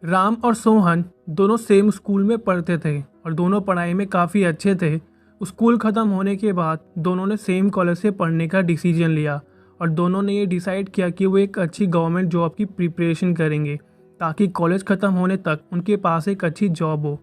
राम और सोहन दोनों same school में पढ़ते थे और दोनों पढ़ाई में काफ़ी अच्छे थे। स्कूल ख़त्म होने के बाद दोनों ने सेम कॉलेज से पढ़ने का डिसीजन लिया और दोनों ने ये डिसाइड किया कि वो एक अच्छी गवर्नमेंट जॉब की प्रिपरेशन करेंगे ताकि कॉलेज ख़त्म होने तक उनके पास एक अच्छी जॉब हो।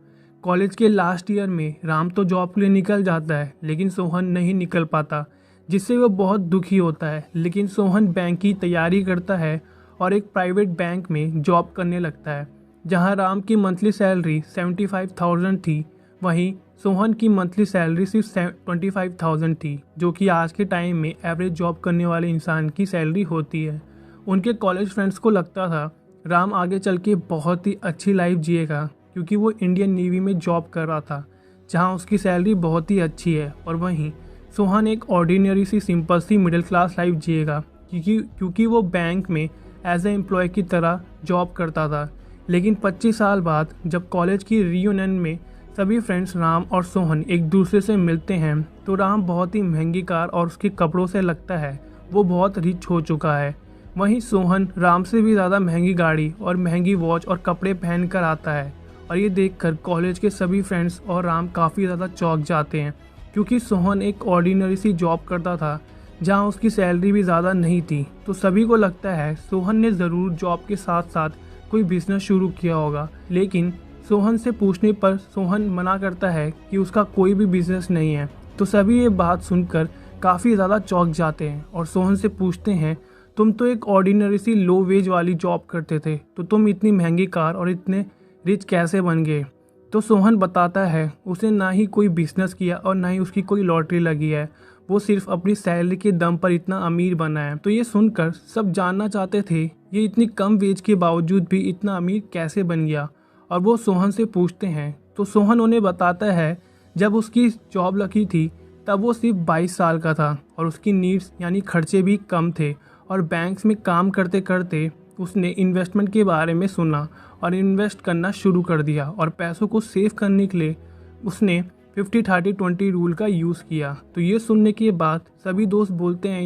कॉलेज के लास्ट ईयर में राम तो जॉब के लिए निकल जाता है लेकिन सोहन नहीं निकल पाता, जिससे वो बहुत दुखी होता है। लेकिन सोहन बैंक की तैयारी करता है और एक प्राइवेट बैंक में जॉब करने लगता है। जहां राम की मंथली सैलरी 75,000 थी, वहीं सोहन की मंथली सैलरी सिर्फ 25,000 थी, जो कि आज के टाइम में एवरेज जॉब करने वाले इंसान की सैलरी होती है। उनके कॉलेज फ्रेंड्स को लगता था राम आगे चल के बहुत ही अच्छी लाइफ जिएगा, क्योंकि वो इंडियन नेवी में जॉब कर रहा था जहां उसकी सैलरी बहुत ही अच्छी है, और वहीं सोहन एक ऑर्डिनरी सी सिंपल सी मिडिल क्लास लाइफ जिएगा क्योंकि वो बैंक में एज ए एम्प्लॉय की तरह जॉब करता था। लेकिन 25 साल बाद जब कॉलेज की रियूनियन में सभी फ्रेंड्स राम और सोहन एक दूसरे से मिलते हैं, तो राम बहुत ही महंगी कार और उसके कपड़ों से लगता है वो बहुत रिच हो चुका है। वहीं सोहन राम से भी ज़्यादा महंगी गाड़ी और महंगी वॉच और कपड़े पहन कर आता है, और ये देखकर कॉलेज के सभी फ्रेंड्स और राम काफ़ी ज़्यादा चौंक जाते हैं, क्योंकि सोहन एक ऑर्डिनरी सी जॉब करता था जहाँ उसकी सैलरी भी ज़्यादा नहीं थी। तो सभी को लगता है सोहन ने ज़रूर जॉब के साथ साथ कोई बिजनेस शुरू किया होगा। लेकिन सोहन से पूछने पर सोहन मना करता है कि उसका कोई भी बिजनेस नहीं है। तो सभी ये बात सुनकर काफ़ी ज़्यादा चौंक जाते हैं और सोहन से पूछते हैं, तुम तो एक ऑर्डिनरी सी लो वेज वाली जॉब करते थे, तो तुम इतनी महंगी कार और इतने रिच कैसे बन गए? तो सोहन बताता है उसे ना ही कोई बिजनेस किया और ना ही उसकी कोई लॉटरी लगी है, वो सिर्फ अपनी सैलरी के दम पर इतना अमीर बना है। तो ये सुनकर सब जानना चाहते थे ये इतनी कम वेज के बावजूद भी इतना अमीर कैसे बन गया, और वो सोहन से पूछते हैं। तो सोहन उन्हें बताता है जब उसकी जॉब लगी थी तब वो सिर्फ 22 साल का था और उसकी नीड्स यानी खर्चे भी कम थे, और बैंक्स में काम करते करते उसने इन्वेस्टमेंट के बारे में सुना और इन्वेस्ट करना शुरू कर दिया, और पैसों को सेव करने के लिए उसने 50-30-20 रूल का यूज़ किया। तो ये सुनने के बाद सभी दोस्त बोलते हैं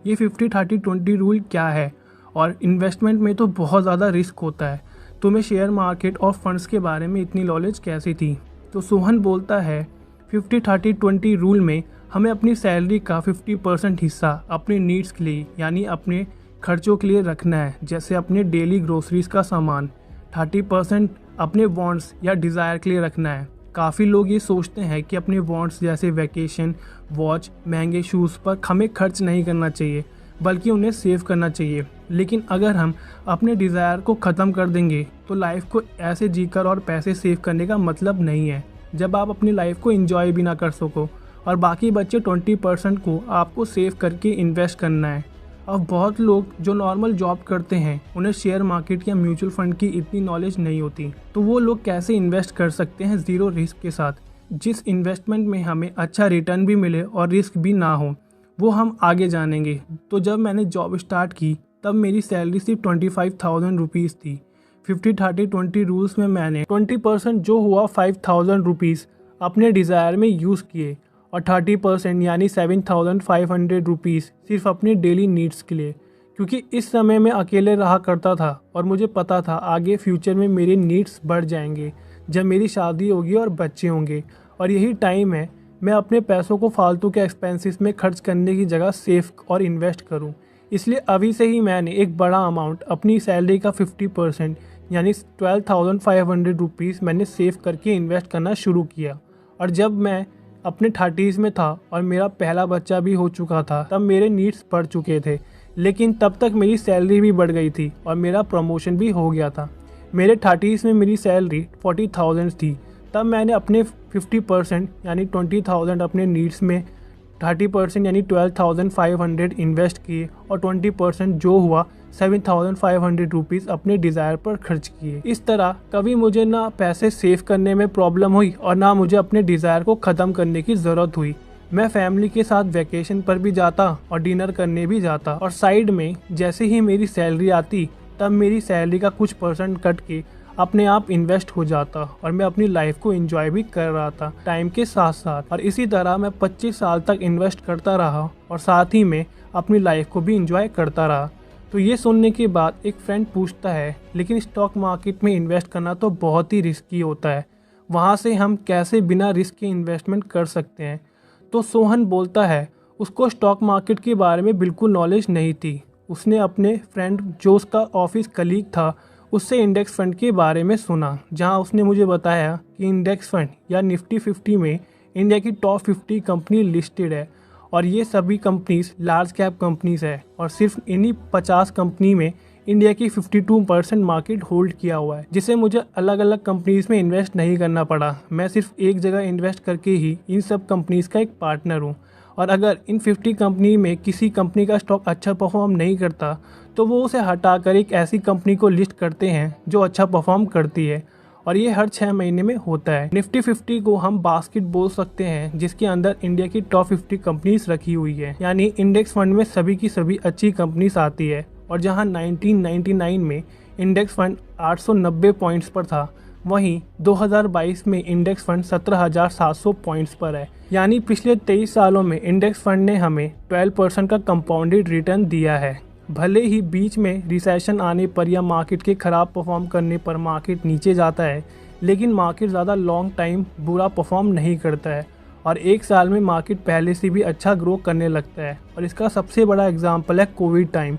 ये 50-30-20 रूल क्या है, और इन्वेस्टमेंट में तो बहुत ज़्यादा रिस्क होता है, तुम्हें शेयर मार्केट और फंड्स के बारे में इतनी नॉलेज कैसी थी? तो सोहन बोलता है 50-30-20 रूल में हमें अपनी सैलरी का 50% हिस्सा अपने नीड्स के लिए यानी अपने खर्चों के लिए रखना है, जैसे अपने डेली ग्रोसरीज का सामान। 30% अपने वांट्स या डिज़ायर के लिए रखना है। काफ़ी लोग ये सोचते हैं कि अपने वांट्स जैसे वैकेशन, वॉच, महंगे शूज़ पर हमें खर्च नहीं करना चाहिए, बल्कि उन्हें सेव करना चाहिए। लेकिन अगर हम अपने डिज़ायर को ख़त्म कर देंगे तो लाइफ को ऐसे जीकर और पैसे सेव करने का मतलब नहीं है, जब आप अपनी लाइफ को एंजॉय भी ना कर सको, और बाकी बच्चे 20% को आपको सेव करके इन्वेस्ट करना है। अब बहुत लोग जो नॉर्मल जॉब करते हैं उन्हें शेयर मार्केट या म्यूचुअल फंड की इतनी नॉलेज नहीं होती, तो वो लोग कैसे इन्वेस्ट कर सकते हैं ज़ीरो रिस्क के साथ, जिस इन्वेस्टमेंट में हमें अच्छा रिटर्न भी मिले और रिस्क भी ना हो, वो हम आगे जानेंगे। तो जब मैंने जॉब स्टार्ट की तब मेरी सैलरी सिर्फ 25,000 रुपीज़ थी। 50-30-20 रूल्स में मैंने 20% जो हुआ 5,000 रुपीज़ अपने डिज़ायर में यूज़ किए, और 30% यानी 7,500 रुपीज़ सिर्फ अपने डेली नीड्स के लिए, क्योंकि इस समय मैं अकेले रहा करता था और मुझे पता था आगे फ्यूचर में मेरे नीड्स बढ़ जाएंगे जब मेरी शादी होगी और बच्चे होंगे, और यही टाइम है मैं अपने पैसों को फालतू के एक्सपेंसेस में खर्च करने की जगह सेफ और इन्वेस्ट करूं। इसलिए अभी से ही मैंने एक बड़ा अमाउंट अपनी सैलरी का 50% यानी 12,500 रुपीज़ मैंने सेव करके इन्वेस्ट करना शुरू किया। और जब मैं अपने 30s में था और मेरा पहला बच्चा भी हो चुका था तब मेरे नीड्स बढ़ चुके थे, लेकिन तब तक मेरी सैलरी भी बढ़ गई थी और मेरा प्रमोशन भी हो गया था। मेरे 30s में मेरी सैलरी 40,000 थी, तब मैंने अपने 50% यानी 20,000 अपने नीड्स में, 30% यानी 12,500 इन्वेस्ट किए, और 20% जो हुआ 7,500 रुपीज़ अपने डिज़ायर पर खर्च किए। इस तरह कभी मुझे ना पैसे सेव करने में प्रॉब्लम हुई और ना मुझे अपने डिज़ायर को ख़त्म करने की ज़रूरत हुई। मैं फैमिली के साथ वैकेशन पर भी जाता और डिनर करने भी जाता, और साइड में जैसे ही मेरी सैलरी आती तब मेरी सैलरी का कुछ % कट के अपने आप इन्वेस्ट हो जाता, और मैं अपनी लाइफ को एंजॉय भी कर रहा था टाइम के साथ साथ। और इसी तरह मैं 25 साल तक इन्वेस्ट करता रहा और साथ ही में अपनी लाइफ को भी एंजॉय करता रहा। तो ये सुनने के बाद एक फ्रेंड पूछता है, लेकिन स्टॉक मार्केट में इन्वेस्ट करना तो बहुत ही रिस्की होता है, वहाँ से हम कैसे बिना रिस्क के इन्वेस्टमेंट कर सकते हैं। तो सोहन बोलता है उसको स्टॉक मार्केट के बारे में बिल्कुल नॉलेज नहीं थी। उसने अपने फ्रेंड जो उसका ऑफिस कलीग था उससे इंडेक्स फंड के बारे में सुना, जहाँ उसने मुझे बताया कि इंडेक्स फंड या निफ्टी 50 में इंडिया की टॉप 50 कंपनी लिस्टेड है और ये सभी कंपनीज लार्ज कैप कंपनीज है और सिर्फ इन्हीं 50 कंपनी में इंडिया की 52% मार्केट होल्ड किया हुआ है, जिसे मुझे अलग अलग कंपनीज में इन्वेस्ट नहीं करना पड़ा। मैं सिर्फ एक जगह इन्वेस्ट करके ही इन सब कंपनीज का एक पार्टनर हूँ और अगर इन 50 कंपनी में किसी कंपनी का स्टॉक अच्छा परफॉर्म नहीं करता तो वो उसे हटाकर एक ऐसी कंपनी को लिस्ट करते हैं जो अच्छा परफॉर्म करती है और ये हर 6 महीने में होता है। निफ्टी 50 को हम बास्केट बोल सकते हैं, जिसके अंदर इंडिया की टॉप 50 कंपनीज रखी हुई है, यानी इंडेक्स फंड में सभी की सभी अच्छी कंपनीज आती है। और जहां 1999 में इंडेक्स फंड 890 पॉइंट्स पर था, वहीं 2022 में इंडेक्स फंड 17,700 पॉइंट्स पर है। यानी पिछले 23 सालों में इंडेक्स फंड ने हमें 12% का कंपाउंडेड रिटर्न दिया है। भले ही बीच में रिसेशन आने पर या मार्केट के ख़राब परफॉर्म करने पर मार्केट नीचे जाता है, लेकिन मार्केट ज़्यादा लॉन्ग टाइम बुरा परफॉर्म नहीं करता है और एक साल में मार्केट पहले से भी अच्छा ग्रो करने लगता है। और इसका सबसे बड़ा एग्जांपल है कोविड टाइम।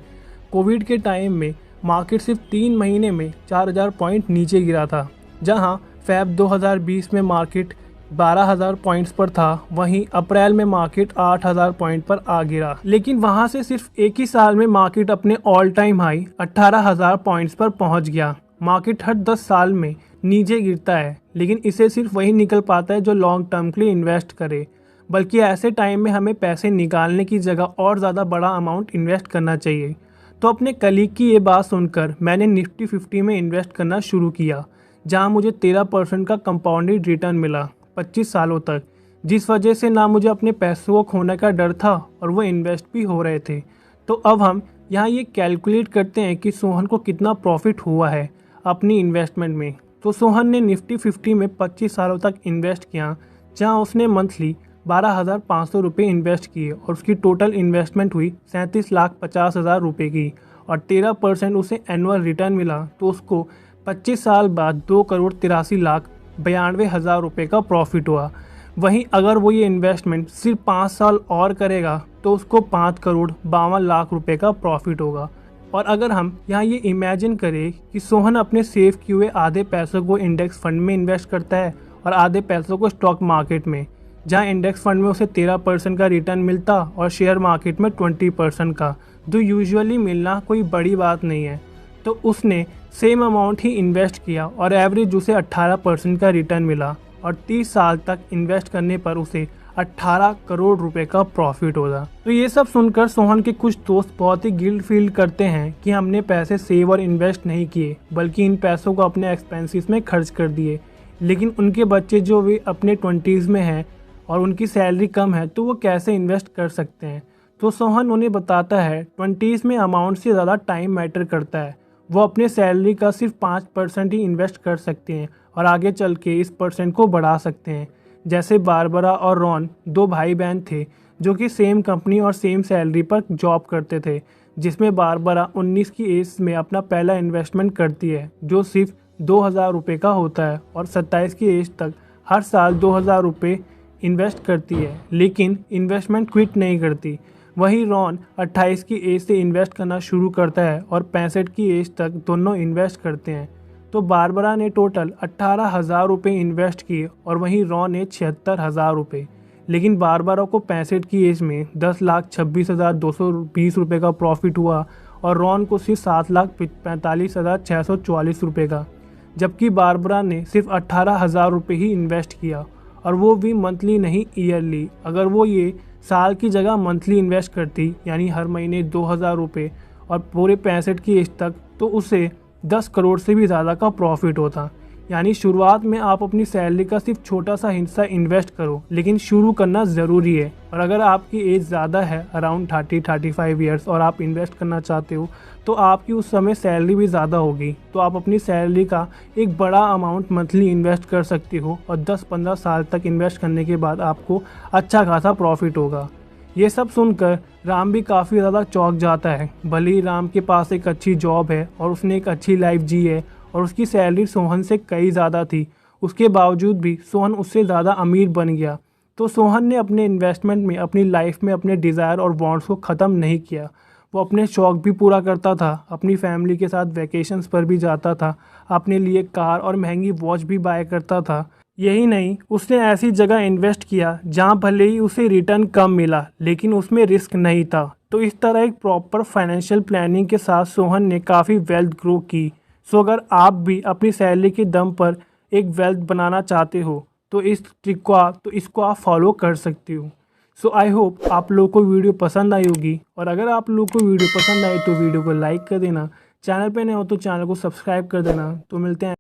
कोविड के टाइम में मार्केट सिर्फ 3 महीने में 4,000 पॉइंट नीचे गिरा था, जहां फ़ेब 2020 में मार्केट 12,000 पॉइंट्स पर था, वहीं अप्रैल में मार्केट 8,000 पॉइंट पर आ गिरा। लेकिन वहां से सिर्फ एक ही साल में मार्केट अपने ऑल टाइम हाई 18,000 पॉइंट्स पर पहुंच गया। मार्केट हर 10 साल में नीचे गिरता है, लेकिन इसे सिर्फ वही निकल पाता है जो लॉन्ग टर्म के लिए इन्वेस्ट करे। बल्कि ऐसे टाइम में हमें पैसे निकालने की जगह और ज़्यादा बड़ा अमाउंट इन्वेस्ट करना चाहिए। तो अपने कलीग की ये बात सुनकर मैंने निफ्टी 50 में इन्वेस्ट करना शुरू किया, जहाँ मुझे 13% का कंपाउंडेड रिटर्न मिला 25 सालों तक, जिस वजह से ना मुझे अपने पैसों को खोने का डर था और वो इन्वेस्ट भी हो रहे थे। तो अब हम यहाँ ये कैलकुलेट करते हैं कि सोहन को कितना प्रॉफिट हुआ है अपनी इन्वेस्टमेंट में। तो सोहन ने निफ्टी 50 में 25 सालों तक इन्वेस्ट किया, जहाँ उसने मंथली 12,500 रुपये इन्वेस्ट किए और उसकी टोटल इन्वेस्टमेंट हुई 37,50,000 रुपये की और 13% उसे एनुअल रिटर्न मिला। तो उसको 25 साल बाद 2,83,92,000 रुपये का प्रॉफिट हुआ। वहीं अगर वो ये इन्वेस्टमेंट सिर्फ 5 साल और करेगा तो उसको 5,52,00,000 रुपये का प्रॉफिट होगा। और अगर हम यहाँ ये इमेजिन करें कि सोहन अपने सेव किए हुए आधे पैसों को इंडेक्स फंड में इन्वेस्ट करता है और आधे पैसों को स्टॉक मार्केट में, जहाँ इंडेक्स फंड में उसे 13% का रिटर्न मिलता और शेयर मार्केट में 20% का, जो यूजुअली मिलना कोई बड़ी बात नहीं है। तो उसने सेम अमाउंट ही इन्वेस्ट किया और एवरेज उसे 18% का रिटर्न मिला और 30 साल तक इन्वेस्ट करने पर उसे 18 करोड़ रुपए का प्रॉफिट होगा। तो ये सब सुनकर सोहन के कुछ दोस्त बहुत ही गिल्ट फील करते हैं कि हमने पैसे सेव और इन्वेस्ट नहीं किए, बल्कि इन पैसों को अपने एक्सपेंसेस में खर्च कर दिए। लेकिन उनके बच्चे जो भी अपने 20s में हैं और उनकी सैलरी कम है, तो वो कैसे इन्वेस्ट कर सकते हैं। तो सोहन उन्हें बताता है 20s में अमाउंट से ज़्यादा टाइम मैटर करता है। वो अपने सैलरी का सिर्फ 5% ही इन्वेस्ट कर सकते हैं और आगे चल के इस परसेंट को बढ़ा सकते हैं। जैसे बारबरा और रॉन 2 भाई बहन थे जो कि सेम कंपनी और सेम सैलरी पर जॉब करते थे, जिसमें बारबरा 19 की एज में अपना पहला इन्वेस्टमेंट करती है जो सिर्फ 2,000 रुपये का होता है और 27 की एज तक हर साल 2,000 रुपये इन्वेस्ट करती है, लेकिन इन्वेस्टमेंट क्विट नहीं करती। वहीं रॉन 28 की एज से इन्वेस्ट करना शुरू करता है और 65 की एज तक दोनों इन्वेस्ट करते हैं। तो बारबरा ने टोटल 18,000 रुपये इन्वेस्ट किए और वहीं रॉन ने 76,000 रुपये। लेकिन बारबरा को 65 की एज में 10,26,220 रुपये का प्रॉफिट हुआ और रॉन को सिर्फ 7,45,644 रुपये का, जबकि बारबरा ने सिर्फ 18,000 रुपये ही इन्वेस्ट किया और वो भी मंथली नहीं, ईयरली। अगर वो ये साल की जगह मंथली इन्वेस्ट करती, यानी हर महीने 2,000 रुपये और पूरे 65 की एज तक, तो उसे 10 करोड़ से भी ज़्यादा का प्रॉफिट होता। यानी शुरुआत में आप अपनी सैलरी का सिर्फ छोटा सा हिस्सा इन्वेस्ट करो, लेकिन शुरू करना ज़रूरी है। और अगर आपकी एज ज़्यादा है, अराउंड 30-35 ईयर्स, और आप इन्वेस्ट करना चाहते हो, तो आपकी उस समय सैलरी भी ज़्यादा होगी। तो आप अपनी सैलरी का एक बड़ा अमाउंट मंथली इन्वेस्ट कर सकते हो और 10-15 साल तक इन्वेस्ट करने के बाद आपको अच्छा खासा प्रॉफिट होगा। ये सब सुनकर राम भी काफ़ी ज़्यादा चौंक जाता है। भले ही राम के पास एक अच्छी जॉब है और उसने एक अच्छी लाइफ जी है और उसकी सैलरी सोहन से कई ज़्यादा थी, उसके बावजूद भी सोहन उससे ज़्यादा अमीर बन गया। तो सोहन ने अपने इन्वेस्टमेंट में, अपनी लाइफ में अपने डिज़ायर और वांट्स को ख़त्म नहीं किया। वो अपने शौक़ भी पूरा करता था, अपनी फैमिली के साथ वैकेशंस पर भी जाता था, अपने लिए कार और महंगी वॉच भी बाय करता था। यही नहीं, उसने ऐसी जगह इन्वेस्ट किया जहां भले ही उसे रिटर्न कम मिला लेकिन उसमें रिस्क नहीं था। तो इस तरह एक प्रॉपर फाइनेंशियल प्लानिंग के साथ सोहन ने काफ़ी वेल्थ ग्रो की। सो अगर आप भी अपनी सैलरी के दम पर एक वेल्थ बनाना चाहते हो तो इसको आप फॉलो कर सकते हो। सो आई होप आप लोगों को वीडियो पसंद आई होगी, और अगर आप लोगों को वीडियो पसंद आए तो वीडियो को लाइक कर देना, चैनल पे नए हो तो चैनल को सब्सक्राइब कर देना। तो मिलते हैं